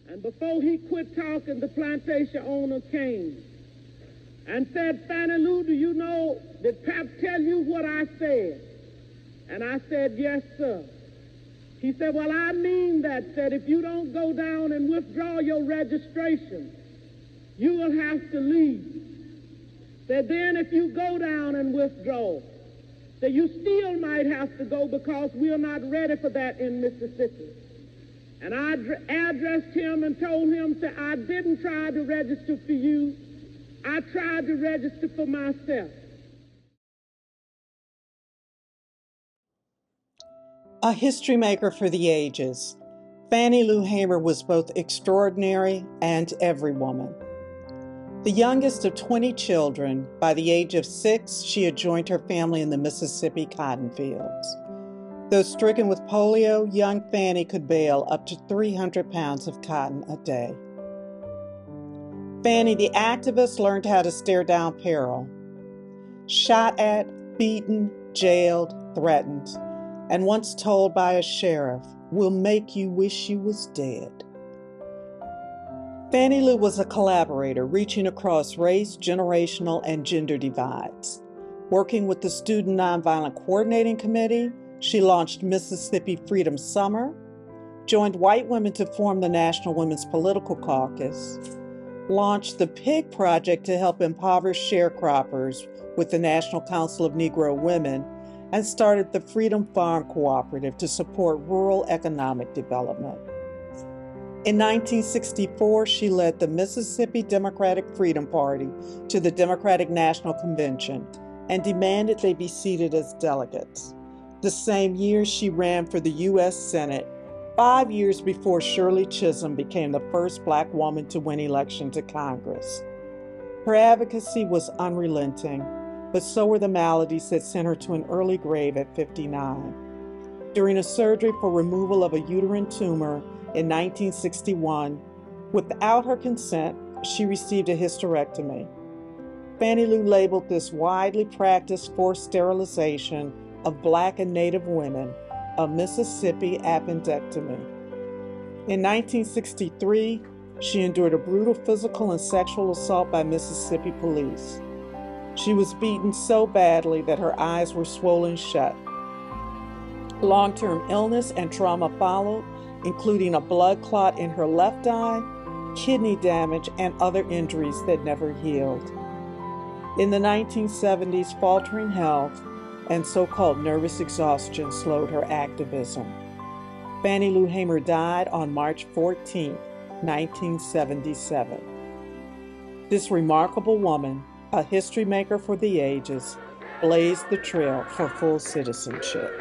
And before he quit talking, the plantation owner came and said, Fannie Lou, do you know, did Pap tell you what I said? And I said, yes, sir. He said, well, I mean that if you don't go down and withdraw your registration, you will have to leave. Said then if you go down and withdraw, that you still might have to go because we are not ready for that in Mississippi. And I addressed him and told him that I didn't try to register for you. I tried to register for myself. A history maker for the ages, Fannie Lou Hamer was both extraordinary and every woman. The youngest of 20 children, by the age of 6, she had joined her family in the Mississippi cotton fields. Though stricken with polio, young Fannie could bale up to 300 pounds of cotton a day. Fannie, the activist, learned how to stare down peril. Shot at, beaten, jailed, threatened, and once told by a sheriff, "Will make you wish you was dead." Fannie Lou was a collaborator reaching across race, generational, and gender divides. Working with the Student Nonviolent Coordinating Committee, she launched Mississippi Freedom Summer, joined white women to form the National Women's Political Caucus, launched the PIG Project to help impoverished sharecroppers with the National Council of Negro Women, and started the Freedom Farm Cooperative to support rural economic development. In 1964, she led the Mississippi Democratic Freedom Party to the Democratic National Convention and demanded they be seated as delegates. The same year, she ran for the U.S. Senate, 5 years before Shirley Chisholm became the first Black woman to win election to Congress. Her advocacy was unrelenting, but so were the maladies that sent her to an early grave at 59. During a surgery for removal of a uterine tumor in 1961, without her consent, she received a hysterectomy. Fannie Lou labeled this widely practiced forced sterilization of Black and Native women a Mississippi appendectomy. In 1963, she endured a brutal physical and sexual assault by Mississippi police. She was beaten so badly that her eyes were swollen shut. Long-term illness and trauma followed, including a blood clot in her left eye, kidney damage, and other injuries that never healed. In the 1970s, faltering health and so-called nervous exhaustion slowed her activism. Fannie Lou Hamer died on March 14, 1977. This remarkable woman, a history maker for the ages, blazed the trail for full citizenship.